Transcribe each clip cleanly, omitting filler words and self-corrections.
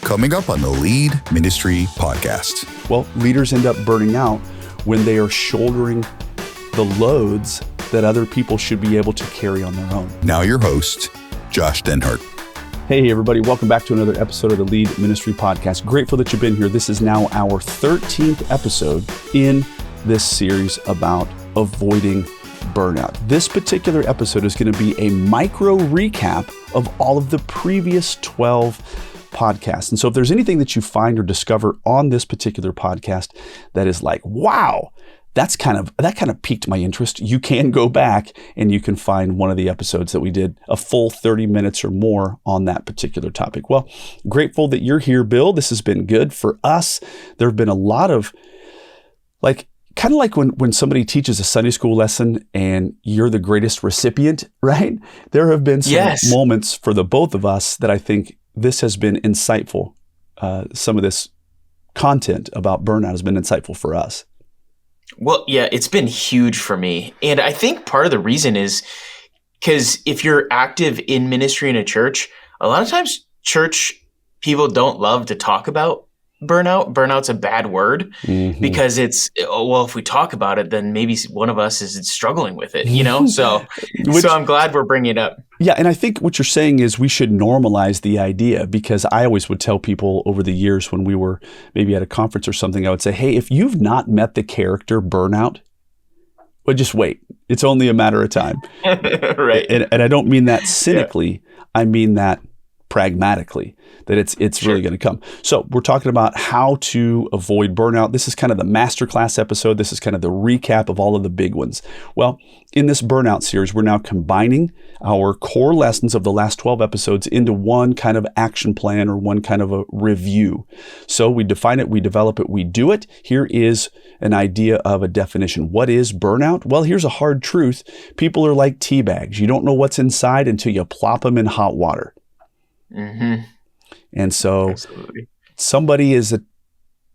coming up on the Lead Ministry Podcast. Well, leaders end up burning out when they are shouldering the loads that other people should be able to carry on their own. Now your host, Josh Denhart. Hey, everybody. Welcome back to another episode of the Lead Ministry Podcast. Grateful that you've been here. This is now our 13th episode in this series about avoiding burnout. This particular episode is going to be a micro recap of all of the previous 12 podcasts. And so if there's anything that you find or discover on this particular podcast that is like, wow, that kind of piqued my interest, you can go back and you can find one of the episodes that we did a full 30 minutes or more on that particular topic. Well, grateful that you're here, Bill. This has been good for us. There have been a lot of kind of like when somebody teaches a Sunday school lesson and you're the greatest recipient, right? There have been some moments for the both of us that I think this has been insightful. Some of this content about burnout has been insightful for us. Well, yeah, it's been huge for me. And I think part of the reason is because if you're active in ministry in a church, a lot of times church people don't love to talk about burnout. Burnout's a bad word because it's, well, if we talk about it, then maybe one of us is struggling with it, you know? So I'm glad we're bringing it up. Yeah. And I think what you're saying is we should normalize the idea, because I always would tell people over the years when we were maybe at a conference or something, I would say, hey, if you've not met the character burnout, well, just wait. It's only a matter of time. Right. And I don't mean that cynically. Yeah. I mean that pragmatically, that it's really going to come. So we're talking about how to avoid burnout. This is kind of the Masterclass episode. This is kind of the recap of all of the big ones. Well, in this burnout series, we're now combining our core lessons of the last 12 episodes into one kind of action plan or one kind of a review. So we define it, we develop it, we do it. Here is an idea of a definition. What is burnout? Well, here's a hard truth. People are like tea bags. You don't know what's inside until you plop them in hot water. Mm-hmm. And so Absolutely.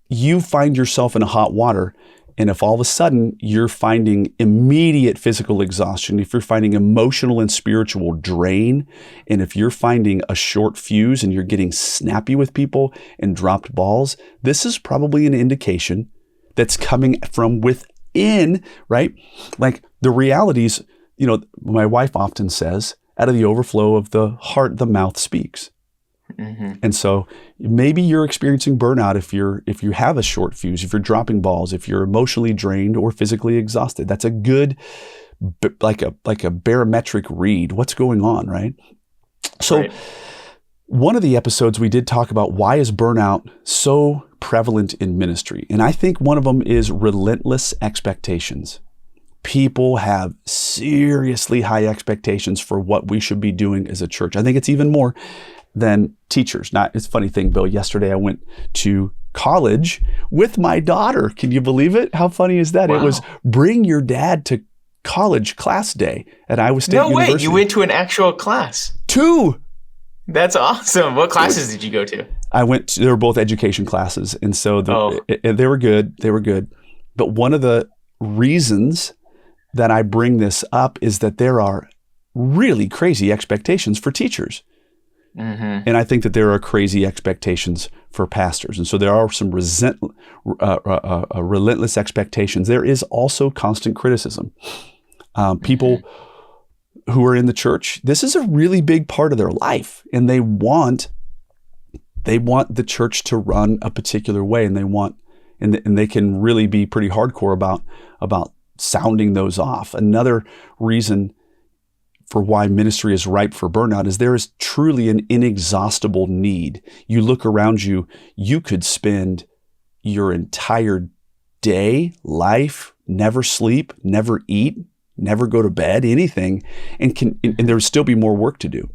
You find yourself in hot water, and if all of a sudden you're finding immediate physical exhaustion, if you're finding emotional and spiritual drain, and if you're finding a short fuse and you're getting snappy with people and dropped balls, this is probably an indication that's coming from within, right? Like the realities, my wife often says, out of the overflow of the heart, the mouth speaks. Mm-hmm. And so maybe you're experiencing burnout if you have a short fuse, if you're dropping balls, if you're emotionally drained or physically exhausted. That's a good, like a barometric read. What's going on, right? So One of the episodes we did talk about why is burnout so prevalent in ministry. And I think one of them is relentless expectations. People have seriously high expectations for what we should be doing as a church. I think it's even more than teachers. It's a funny thing, Bill. Yesterday I went to college with my daughter. Can you believe it? How funny is that? Wow. It was bring your dad to college class day at Iowa State University. No way, you went to an actual class. 2. That's awesome. What classes did you go to? They were both education classes. And so they were good. They were good. But one of the reasons that I bring this up is that there are really crazy expectations for teachers. Mm-hmm. And I think that there are crazy expectations for pastors. And so there are some relentless expectations. There is also constant criticism. People who are in the church, this is a really big part of their life. And they want the church to run a particular way. And and they can really be pretty hardcore about sounding those off. Another reason for why ministry is ripe for burnout is there is truly an inexhaustible need. You look around you, you could spend your entire day, life, never sleep, never eat, never go to bed, anything, and there would still be more work to do.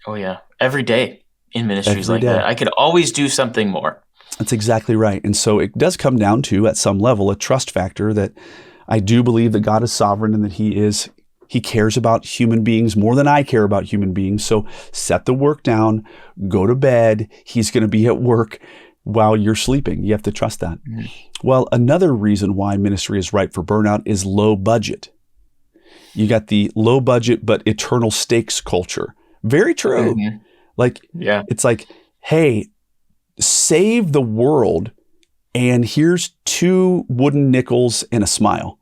Oh yeah, every day in ministries like that. I could always do something more. That's exactly right. And so it does come down to, at some level, a trust factor that I do believe that God is sovereign and that He cares about human beings more than I care about human beings. So set the work down, go to bed. He's going to be at work while you're sleeping. You have to trust that. Mm-hmm. Well, another reason why ministry is ripe for burnout is low budget. You got the low budget but eternal stakes culture. Very true. Mm-hmm. It's like, hey, save the world, and here's 2 wooden nickels and a smile.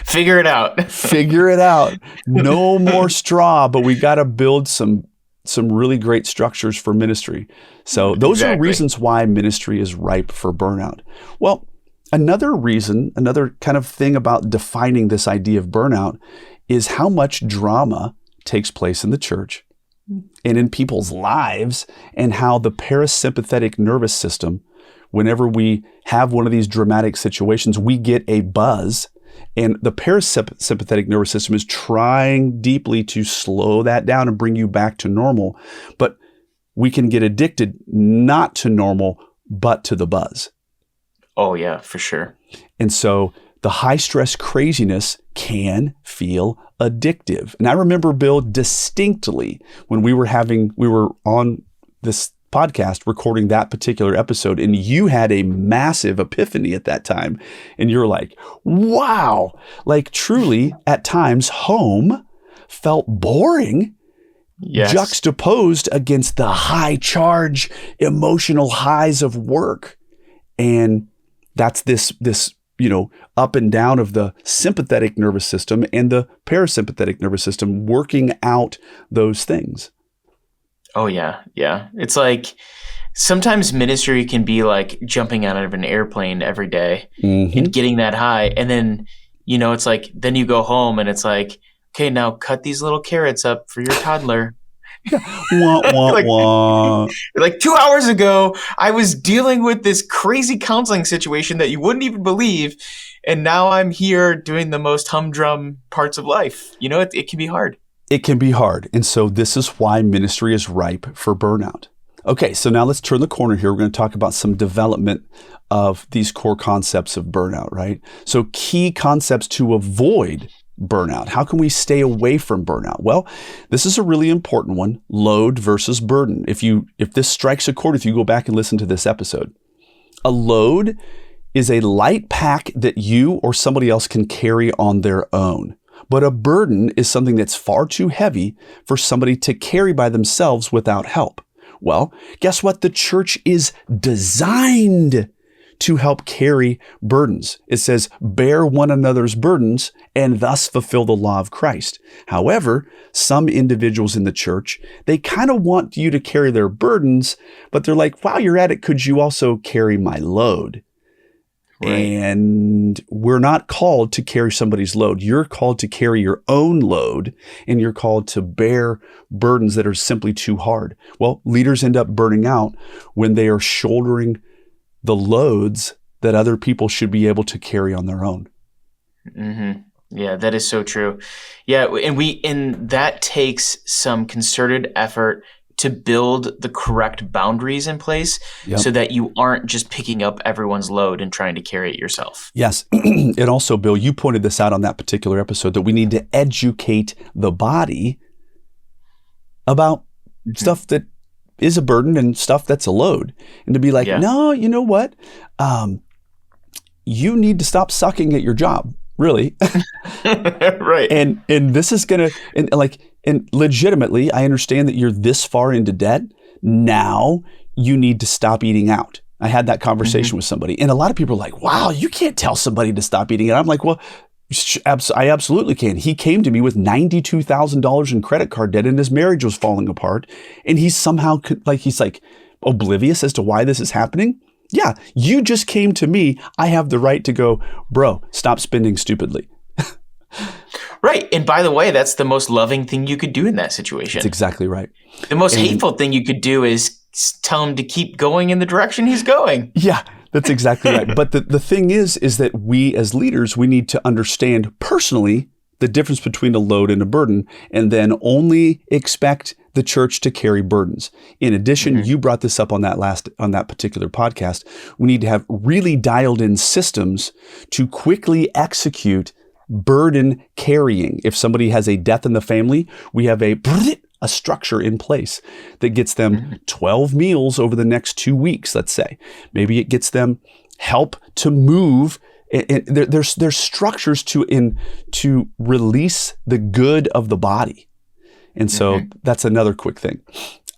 Figure it out. Figure it out. No more straw, but we got to build some really great structures for ministry. So those are reasons why ministry is ripe for burnout. Well, another reason, another kind of thing about defining this idea of burnout is how much drama takes place in the church and in people's lives, and how the parasympathetic nervous system, whenever we have one of these dramatic situations, we get a buzz, and the parasympathetic nervous system is trying deeply to slow that down and bring you back to normal. But we can get addicted not to normal, but to the buzz. Oh yeah, for sure. And so the high stress craziness can feel addictive. And I remember, Bill, distinctly when we were on this podcast recording that particular episode, and you had a massive epiphany at that time. And you're like, wow, like truly at times home felt boring. Yes. Juxtaposed against the high charge emotional highs of work. And that's this up and down of the sympathetic nervous system and the parasympathetic nervous system working out those things. Oh yeah. Yeah. It's like sometimes ministry can be like jumping out of an airplane every day and getting that high. And then, it's like, then you go home and it's like, okay, now cut these little carrots up for your toddler. Wah, wah, wah. Like 2 hours ago, I was dealing with this crazy counseling situation that you wouldn't even believe. And now I'm here doing the most humdrum parts of life. It can be hard. It can be hard. And so this is why ministry is ripe for burnout. Okay, so now let's turn the corner here. We're going to talk about some development of these core concepts of burnout, right? So key concepts to avoid burnout. How can we stay away from burnout? Well, this is a really important one, load versus burden. If this strikes a chord with you, go back and listen to this episode. A load is a light pack that you or somebody else can carry on their own. But a burden is something that's far too heavy for somebody to carry by themselves without help. Well, guess what? The church is designed to help carry burdens. It says, bear one another's burdens and thus fulfill the law of Christ. However, some individuals in the church, they kind of want you to carry their burdens, but they're like, while you're at it, could you also carry my load? Right. And we're not called to carry somebody's load. You're called to carry your own load, and you're called to bear burdens that are simply too hard. Well, leaders end up burning out when they are shouldering the loads that other people should be able to carry on their own. Mm-hmm. Yeah, that is so true. Yeah, and that takes some concerted effort to build the correct boundaries in place so that you aren't just picking up everyone's load and trying to carry it yourself. Yes. And also, Bill, you pointed this out on that particular episode that we need to educate the body about stuff that is a burden and stuff that's a load. And to be like, no, you know what? You need to stop sucking at your job, really. Right. And this is going to, and legitimately, I understand that you're this far into debt. Now you need to stop eating out. I had that conversation with somebody, and a lot of people are like, wow, you can't tell somebody to stop eating it. I'm like, well, I absolutely can. He came to me with $92,000 in credit card debt, and his marriage was falling apart. And he's somehow he's oblivious as to why this is happening. Yeah, you just came to me. I have the right to go, bro, stop spending stupidly. Right. And by the way, that's the most loving thing you could do in that situation. That's exactly right. The most hateful thing you could do is tell him to keep going in the direction he's going. Yeah, that's exactly right. But the thing is that we as leaders, we need to understand personally the difference between a load and a burden, and then only expect the church to carry burdens. In addition, you brought this up on that particular podcast. We need to have really dialed in systems to quickly execute burden carrying. If somebody has a death in the family, we have a structure in place that gets them 12 meals over the next 2 weeks, let's say. Maybe it gets them help to move. There's structures to release the good of the body. And so that's another quick thing.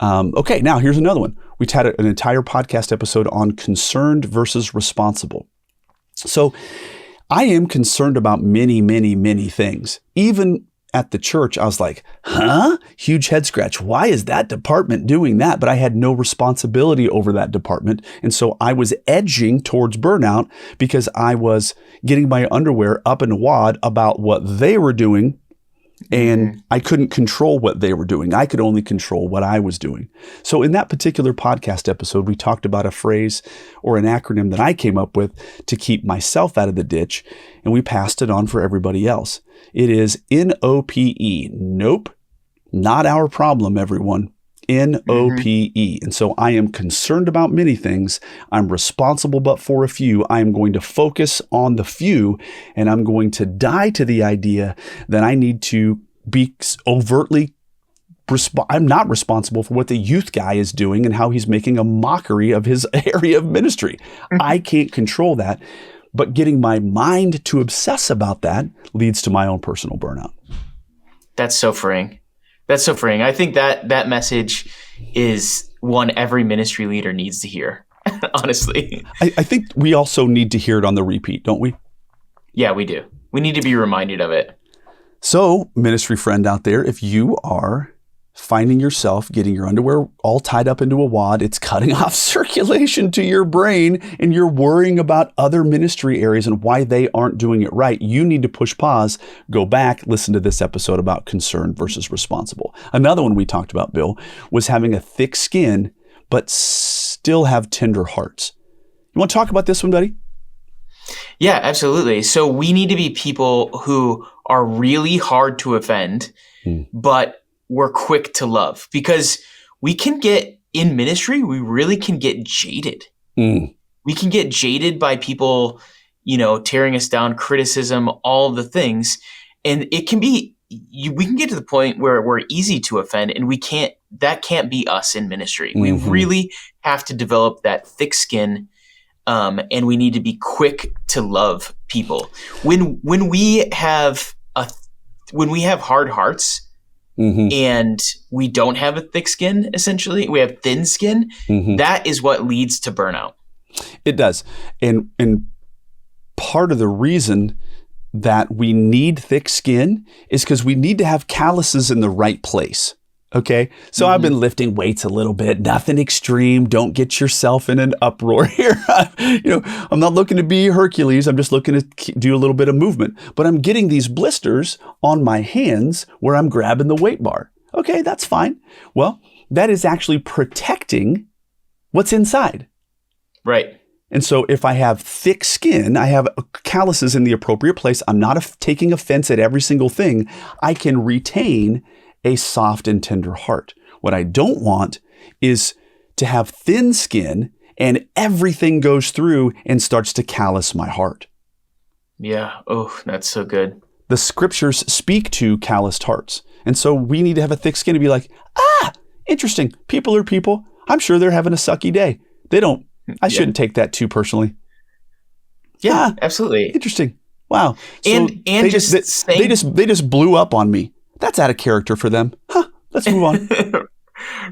Okay, now here's another one. We had an entire podcast episode on concerned versus responsible. So I am concerned about many, many, many things. Even at the church, I was like, huge head scratch. Why is that department doing that? But I had no responsibility over that department. And so I was edging towards burnout because I was getting my underwear up in a wad about what they were doing. And I couldn't control what they were doing. I could only control what I was doing. So in that particular podcast episode, we talked about a phrase or an acronym that I came up with to keep myself out of the ditch, and we passed it on for everybody else. It is NOPE. Nope, not our problem, everyone. NOPE. And so I am concerned about many things. I'm responsible but for a few. I am going to focus on the few, and I'm going to die to the idea that I need to be overtly I'm not responsible for what the youth guy is doing and how he's making a mockery of his area of ministry. I can't control that. But getting my mind to obsess about that leads to my own personal burnout. That's so freeing. That's so freeing. I think that message is one every ministry leader needs to hear, honestly. I think we also need to hear it on the repeat, don't we? Yeah, we do. We need to be reminded of it. So, ministry friend out there, if you are finding yourself getting your underwear all tied up into a wad, it's cutting off circulation to your brain, and you're worrying about other ministry areas and why they aren't doing it right, you need to push pause, go back, listen to this episode about concerned versus responsible. Another one we talked about, Bill, was having a thick skin, but still have tender hearts. You want to talk about this one, buddy? Yeah, absolutely. So we need to be people who are really hard to offend, but we're quick to love, because we can get in ministry, we really can get jaded. We can get jaded by people, tearing us down, criticism, all of the things. And it can be, we can get to the point where we're easy to offend, and that can't be us in ministry. We really have to develop that thick skin. And we need to be quick to love people. When we have hard hearts, and we don't have a thick skin, essentially, we have thin skin, that is what leads to burnout. It does. And part of the reason that we need thick skin is because we need to have calluses in the right place. Okay. So I've been lifting weights a little bit, nothing extreme. Don't get yourself in an uproar here. I'm not looking to be Hercules. I'm just looking to do a little bit of movement, but I'm getting these blisters on my hands where I'm grabbing the weight bar. Okay. That's fine. Well, that is actually protecting what's inside. Right. And so if I have thick skin, I have calluses in the appropriate place. I'm not taking offense at every single thing. I can retain a soft and tender heart. What I don't want is to have thin skin and everything goes through and starts to callous my heart. Yeah. Oh, that's so good. The scriptures speak to calloused hearts. And so we need to have a thick skin to be like, interesting. People are people. I'm sure they're having a sucky day. I shouldn't take that too personally. Yeah, absolutely. Interesting. Wow. So and they just blew up on me. That's out of character for them. Let's move on.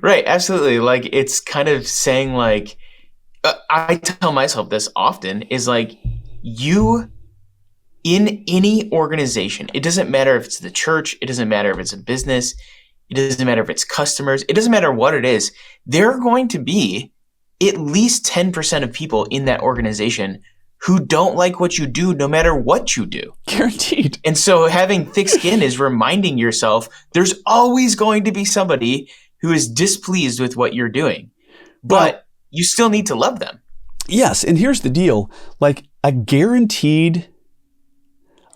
Right. Absolutely. Like, it's kind of saying, like, I tell myself this often, is like, you in any organization, it doesn't matter if it's the church, it doesn't matter if it's a business, it doesn't matter if it's customers, it doesn't matter what it is. There are going to be at least 10% of people in that organization who don't like what you do, no matter what you do. Guaranteed. And so having thick skin is reminding yourself there's always going to be somebody who is displeased with what you're doing, but you still need to love them. Yes. And here's the deal. Like, a guaranteed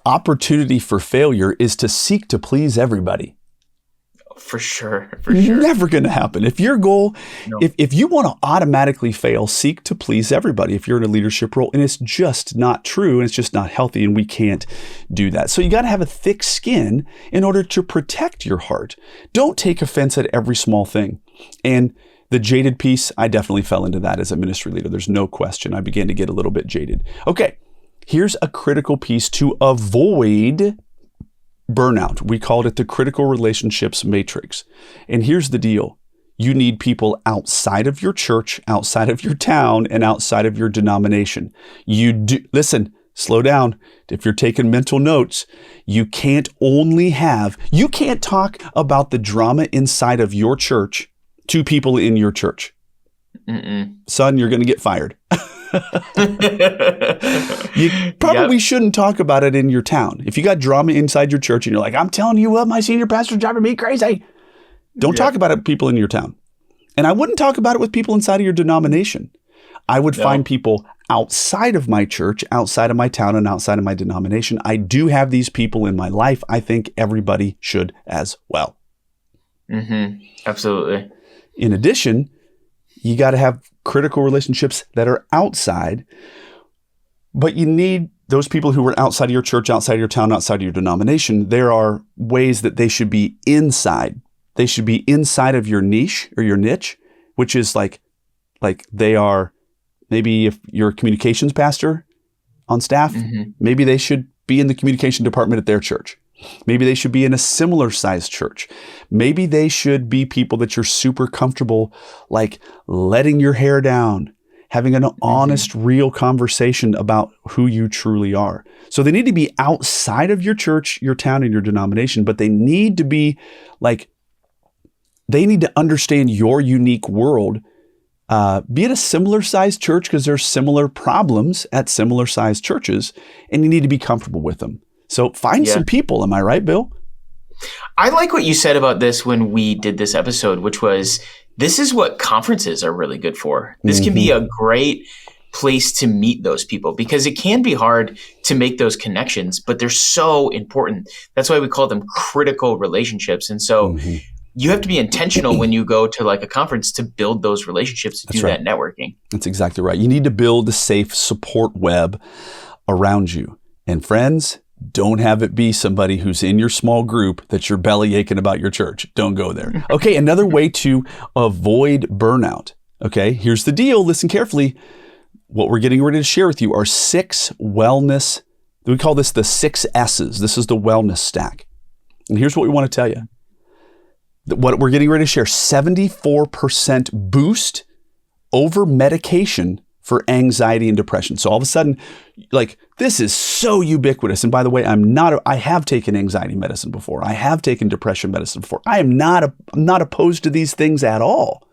opportunity for failure is to seek to please everybody. For sure. Never going to happen. If your goal, if you want to automatically fail, seek to please everybody if you're in a leadership role. And it's just not true, and it's just not healthy, and we can't do that. So you got to have a thick skin in order to protect your heart. Don't take offense at every small thing. And the jaded piece, I definitely fell into that as a ministry leader. There's no question. I began to get a little bit jaded. Okay, here's a critical piece to avoid burnout. We called it the critical relationships matrix. And here's the deal. You need people outside of your church, outside of your town, and outside of your denomination. Listen, slow down. If you're taking mental notes, you can't talk about the drama inside of your church to people in your church. Son, you're going to get fired. You probably shouldn't talk about it in your town. If you got drama inside your church and you're like, I'm telling you what, my senior pastor's driving me crazy. Don't talk about it with people in your town. And I wouldn't talk about it with people inside of your denomination. I would find people outside of my church, outside of my town, and outside of my denomination. I do have these people in my life. I think everybody should as well. Absolutely. In addition, you got to have critical relationships that are outside, but you need those people who are outside of your church, outside of your town, outside of your denomination. There are ways that they should be inside. They should be inside of your niche or your niche, which is like they are, maybe if you're a communications pastor on staff, maybe they should be in the communication department at their church. Maybe they should be in a similar sized church. Maybe they should be people that you're super comfortable, like letting your hair down, having an honest, real conversation about who you truly are. So they need to be outside of your church, your town, and your denomination, but they need to be like, they need to understand your unique world. Be at a similar sized church because there's similar problems at similar sized churches, and you need to be comfortable with them. So find some people. Am I right, Bill? I like what you said about this when we did this episode, which was, this is what conferences are really good for. This can be a great place to meet those people, because it can be hard to make those connections, but they're so important. That's why we call them critical relationships. And so you have to be intentional when you go to like a conference to build those relationships, to do that networking. That's exactly right. You need to build a safe support web around you. And friends, don't have it be somebody who's in your small group that you're belly aching about your church. Don't go there. Okay, another way to avoid burnout. Okay, here's the deal. Listen carefully. What we're getting ready to share with you are 6 wellness. We call this the 6 S's. This is the wellness stack. And here's what we want to tell you. What we're getting ready to share, 74% boost over medication for anxiety and depression. So all of a sudden, like, this is so ubiquitous. And by the way, I have taken anxiety medicine before. I have taken depression medicine before. I'm not opposed to these things at all.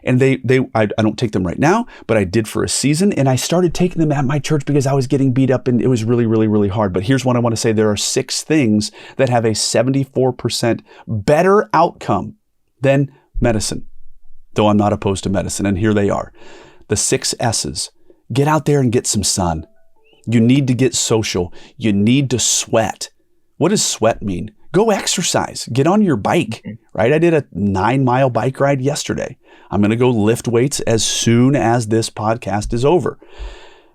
And I don't take them right now, but I did for a season. And I started taking them at my church because I was getting beat up and it was really, really, really hard. But here's what I want to say. There are 6 things that have a 74% better outcome than medicine, though I'm not opposed to medicine. And here they are. The 6 S's. Get out there and get some sun. You need to get social. You need to sweat. What does sweat mean? Go exercise. Get on your bike, right? I did a 9-mile bike ride yesterday. I'm going to go lift weights as soon as this podcast is over.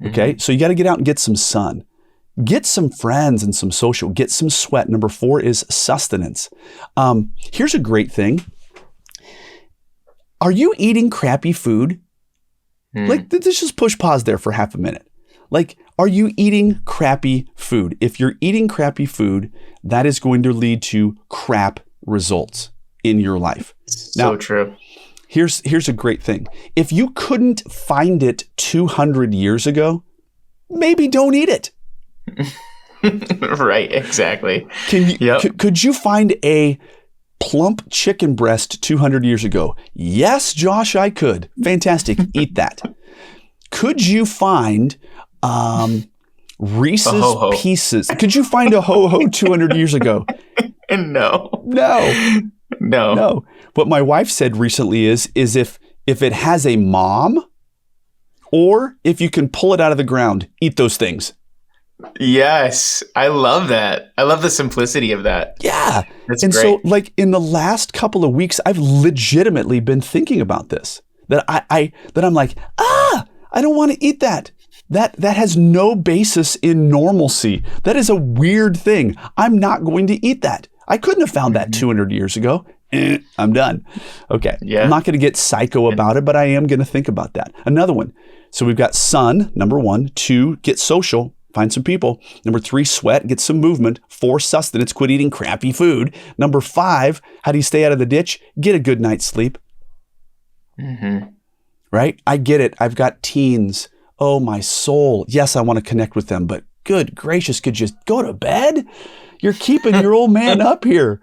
Okay. So you got to get out and get some sun. Get some friends and some social. Get some sweat. Number 4 is sustenance. Here's a great thing. Are you eating crappy food? Like, let's just push pause there for half a minute. Like, are you eating crappy food? If you're eating crappy food, that is going to lead to crap results in your life. So true. Here's a great thing. If you couldn't find it 200 years ago, maybe don't eat it. Right, exactly. Could you find a plump chicken breast 200 years ago? Yes, Josh, I could. Fantastic. Eat that. Could you find Reese's Pieces? Could you find a ho-ho 200 years ago? No. What my wife said recently is if it has a mom, or if you can pull it out of the ground, eat those things. Yes. I love that. I love the simplicity of that. Yeah. That's and great. So like in the last couple of weeks, I've legitimately been thinking about this, that I'm like, I don't want to eat that. That has no basis in normalcy. That is a weird thing. I'm not going to eat that. I couldn't have found that 200 years ago. I'm done. Okay. Yeah. I'm not going to get psycho about it, but I am going to think about that. Another one. So we've got sun, number 1. 2, get social. Find some people. Number 3, sweat, get some movement. 4, sustenance, quit eating crappy food. Number 5, how do you stay out of the ditch? Get a good night's sleep. Right? I get it. I've got teens. Oh, my soul. Yes, I want to connect with them, but good gracious, could you go to bed? You're keeping your old man up here.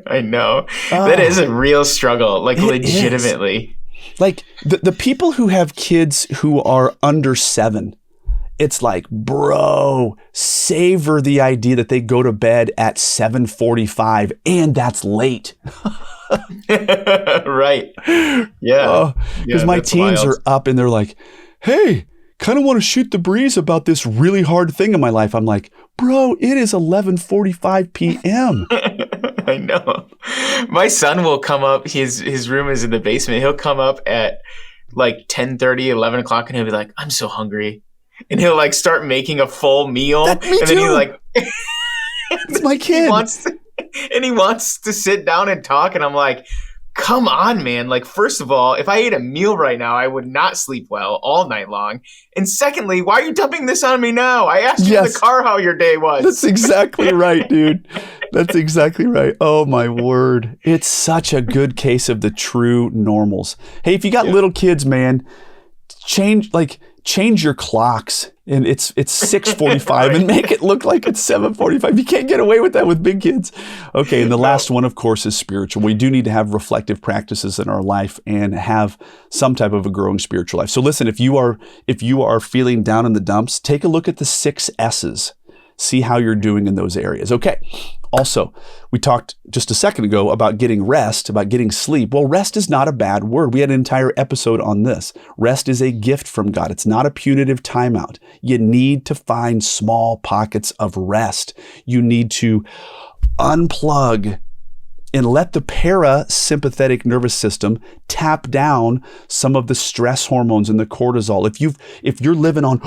I know. That is a real struggle, like legitimately. Like the people who have kids who are under 7, it's like, bro, savor the idea that they go to bed at 7:45 and that's late. Right. Yeah. Because my teens are up and they're like, hey, kind of want to shoot the breeze about this really hard thing in my life. I'm like, bro, it is 11:45 p.m. I know. My son will come up. His room is in the basement. He'll come up at like 10:30, 11 o'clock, and he'll be like, I'm so hungry. And he'll like start making a full meal. Me and too. then he like, it's my kid. He wants to sit down and talk. And I'm like, come on, man. Like, first of all, if I ate a meal right now, I would not sleep well all night long. And secondly, why are you dumping this on me now? I asked you in the car how your day was. That's exactly right, dude. That's exactly right. Oh, my word. It's such a good case of the true normals. Hey, if you got little kids, man, change your clocks. And it's 6:45 right. And make it look like it's 7:45. You can't get away with that with big kids. Okay, and the last one, of course, is spiritual. We do need to have reflective practices in our life and have some type of a growing spiritual life. So listen, if you are feeling down in the dumps, take a look at the 6 S's. See how you're doing in those areas. Okay. Also, we talked just a second ago about getting rest, about getting sleep. Well, rest is not a bad word. We had an entire episode on this. Rest is a gift from God. It's not a punitive timeout. You need to find small pockets of rest. You need to unplug and let the parasympathetic nervous system tap down some of the stress hormones and the cortisol. If you're living on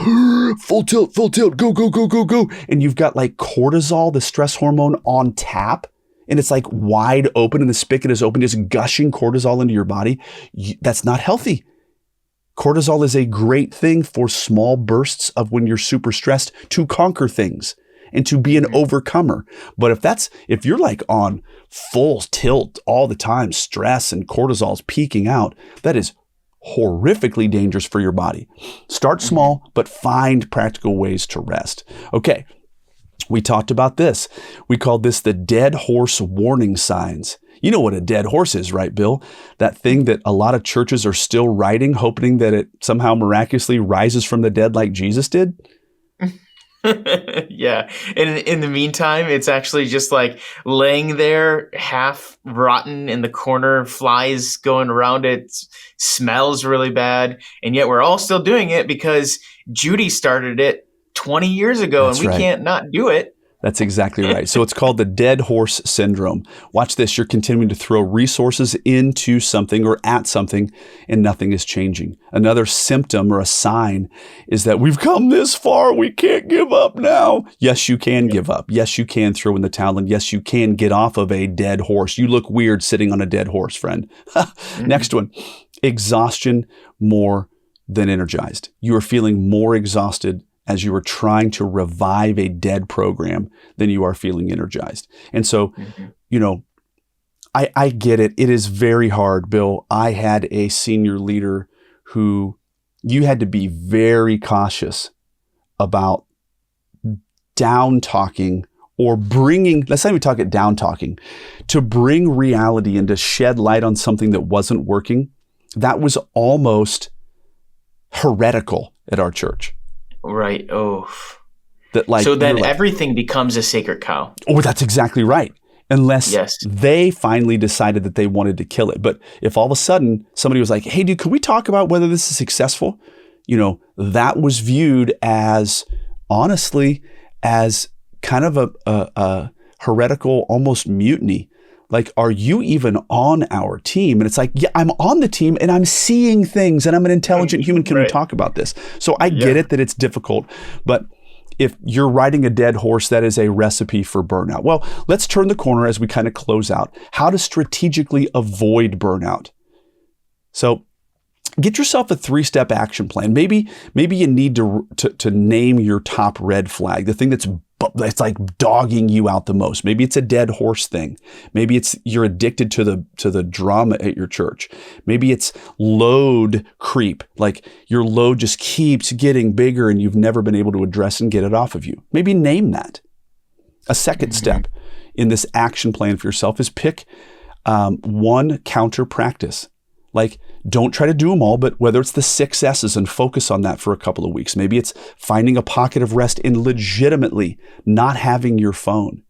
full tilt, go, and you've got like cortisol, the stress hormone on tap, and it's like wide open and the spigot is open, just gushing cortisol into your body, that's not healthy. Cortisol is a great thing for small bursts of when you're super stressed to conquer things and to be an overcomer. But if you're like on full tilt all the time, stress and cortisol's peaking out, that is horrifically dangerous for your body. Start small, but find practical ways to rest. Okay, we talked about this. We called this the dead horse warning signs. You know what a dead horse is, right, Bill? That thing that a lot of churches are still riding, hoping that it somehow miraculously rises from the dead like Jesus did. Yeah. And in the meantime, it's actually just like laying there half rotten in the corner, flies going around it, smells really bad. And yet we're all still doing it because Judy started it 20 years ago. That's and we can't not do it. That's exactly right. So it's called the dead horse syndrome. Watch this. You're continuing to throw resources into something or at something and nothing is changing. Another symptom or a sign is that we've come this far. We can't give up now. Yes, you can give up. Yes, you can throw in the towel. And yes, you can get off of a dead horse. You look weird sitting on a dead horse, friend. Next one, exhaustion more than energized. You are feeling more exhausted as you are trying to revive a dead program than you are feeling energized. And so, I get it. It is very hard, Bill. I had a senior leader who you had to be very cautious about down talking or bringing, let's say we talk it down talking, to bring reality and to shed light on something that wasn't working. That was almost heretical at our church. Right. Oh. So then everything becomes a sacred cow. Oh, that's exactly right. Unless they finally decided that they wanted to kill it. But if all of a sudden somebody was like, hey, dude, could we talk about whether this is successful? That was viewed as, honestly, as kind of a heretical, almost mutiny. Like, are you even on our team? And it's like, yeah, I'm on the team and I'm seeing things and I'm an intelligent human. Can we talk about this? So I get it that it's difficult, but if you're riding a dead horse, that is a recipe for burnout. Well, let's turn the corner as we kind of close out. How to strategically avoid burnout. So get yourself a 3-step action plan. Maybe you need to name your top red flag, the thing that's like dogging you out the most. Maybe it's a dead horse thing. Maybe it's you're addicted to the drama at your church. Maybe it's load creep, like your load just keeps getting bigger and you've never been able to address and get it off of you. Maybe name that. A second step in this action plan for yourself is pick one counter practice. Like, don't try to do them all, but whether it's the 6 S's and focus on that for a couple of weeks. Maybe it's finding a pocket of rest and legitimately not having your phone.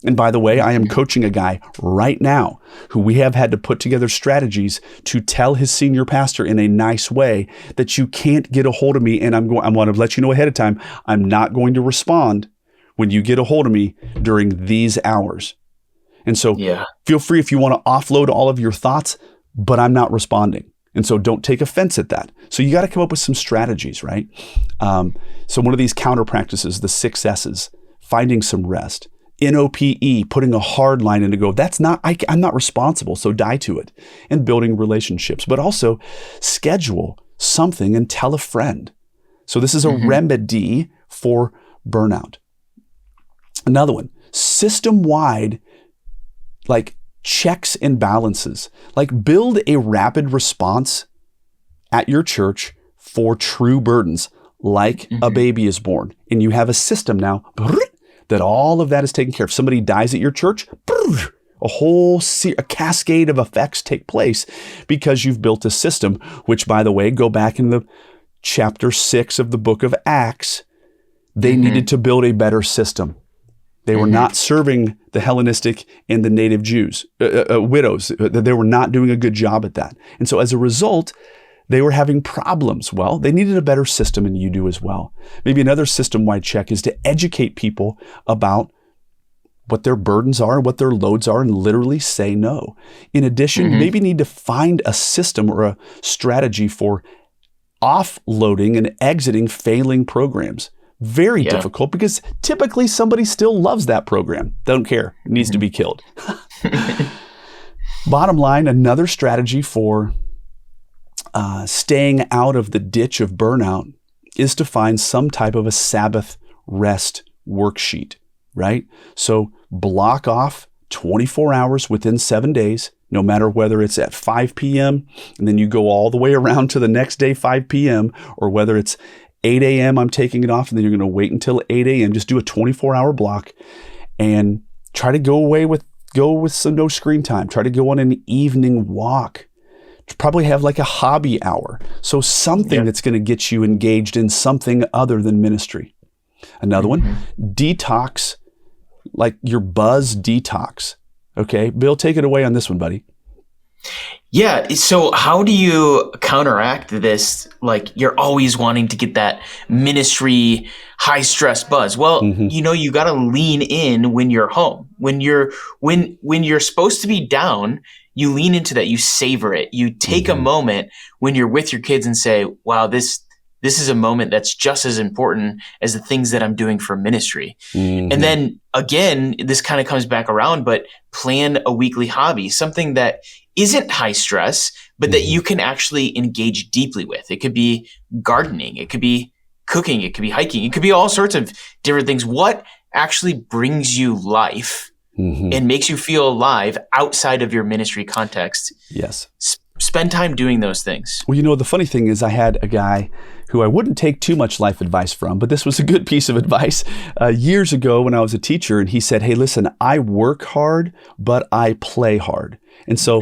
And by the way, I am coaching a guy right now who we have had to put together strategies to tell his senior pastor in a nice way that you can't get a hold of me. And I want to let you know ahead of time, I'm not going to respond when you get a hold of me during these hours. And so feel free if you want to offload all of your thoughts, but I'm not responding. And so don't take offense at that. So you got to come up with some strategies, right? So one of these counter practices, the 6 S's, finding some rest, NOPE, putting a hard line in to go, I'm not responsible, so die to it, and building relationships, but also schedule something and tell a friend. So this is a remedy for burnout. Another one, system-wide, like checks and balances, like build a rapid response at your church for true burdens, like a baby is born. And you have a system now that all of that is taken care of. Somebody dies at your church, a cascade of effects take place because you've built a system, which, by the way, go back in the chapter 6 of the book of Acts, they needed to build a better system. They were not serving the Hellenistic and the native Jews, widows. They were not doing a good job at that. And so as a result, they were having problems. Well, they needed a better system, and you do as well. Maybe another system-wide check is to educate people about what their burdens are, what their loads are, and literally say no. In addition, you maybe need to find a system or a strategy for offloading and exiting failing programs. Very difficult because typically somebody still loves that program. Don't care. It needs to be killed. Bottom line, another strategy for staying out of the ditch of burnout is to find some type of a Sabbath rest worksheet, right? So block off 24 hours within 7 days, no matter whether it's at 5 p.m. and then you go all the way around to the next day, 5 p.m., or whether it's 8 a.m. I'm taking it off, and then you're going to wait until 8 a.m. Just do a 24-hour block and try to go with some no screen time. Try to go on an evening walk. Probably have like a hobby hour. So something that's going to get you engaged in something other than ministry. Another one, detox, like your buzz detox. Okay, Bill, take it away on this one, buddy. Yeah. So how do you counteract this? Like, you're always wanting to get that ministry high stress buzz. Well, you got to lean in when you're home. When you're supposed to be down, you lean into that. You savor it. You take a moment when you're with your kids and say, wow, this is a moment that's just as important as the things that I'm doing for ministry. And then again, this kind of comes back around, but plan a weekly hobby, something that isn't high stress, but that you can actually engage deeply with. It could be gardening. It could be cooking. It could be hiking. It could be all sorts of different things. What actually brings you life and makes you feel alive outside of your ministry context? Yes. Spend time doing those things. Well, the funny thing is I had a guy who I wouldn't take too much life advice from, but this was a good piece of advice years ago when I was a teacher. And he said, hey, listen, I work hard, but I play hard. And so,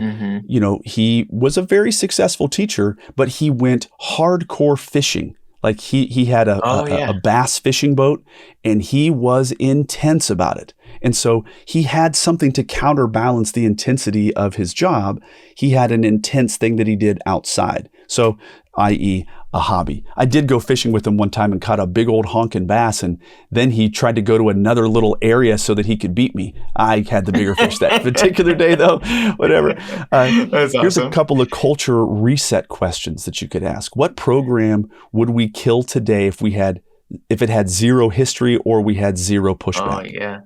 he was a very successful teacher, but he went hardcore fishing. Like he had a bass fishing boat, and he was intense about it. And so he had something to counterbalance the intensity of his job. He had an intense thing that he did outside. So, i.e., a hobby. I did go fishing with him one time and caught a big old honking bass, and then he tried to go to another little area so that he could beat me. I had the bigger fish that particular day, though. Whatever. Here's a couple of culture reset questions that you could ask. What program would we kill today if it had zero history or we had zero pushback? Oh, yeah.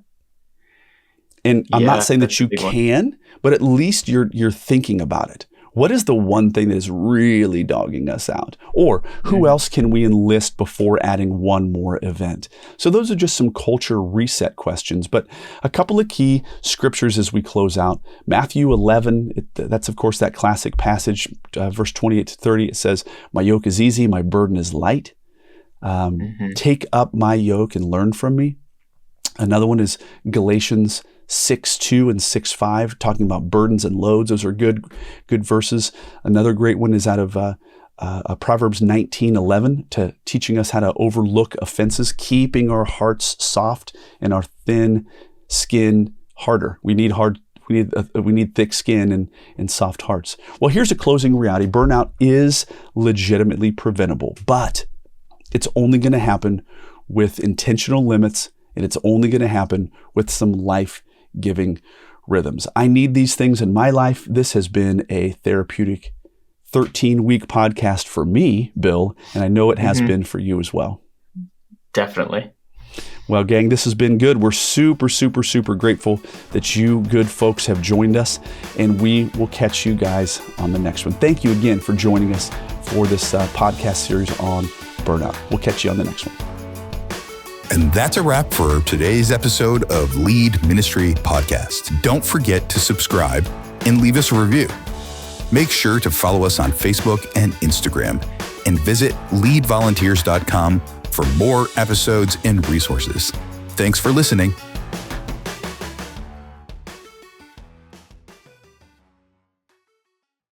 And I'm not saying that you can, but at least you're thinking about it. What is the one thing that is really dogging us out? Or who else can we enlist before adding one more event? So those are just some culture reset questions, but a couple of key scriptures as we close out. Matthew 11, that's of course that classic passage, verse 28 to 30. It says, "My yoke is easy, my burden is light. Take up my yoke and learn from me." Another one is Galatians 6:2 and 6:5, talking about burdens and loads. Those are good verses. Another great one is out of Proverbs 19:11, to teaching us how to overlook offenses, keeping our hearts soft and our thin skin harder. We need thick skin and soft hearts. Well, here's a closing reality. Burnout is legitimately preventable, but it's only going to happen with intentional limits, and it's only going to happen with some life-giving rhythms. I need these things in my life. This has been a therapeutic 13-week podcast for me, Bill, and I know it has been for you as well. Definitely. Well, gang, this has been good. We're super, super, super grateful that you good folks have joined us, and we will catch you guys on the next one. Thank you again for joining us for this podcast series on burnout. We'll catch you on the next one. And that's a wrap for today's episode of Lead Ministry Podcast. Don't forget to subscribe and leave us a review. Make sure to follow us on Facebook and Instagram, and visit leadvolunteers.com for more episodes and resources. Thanks for listening.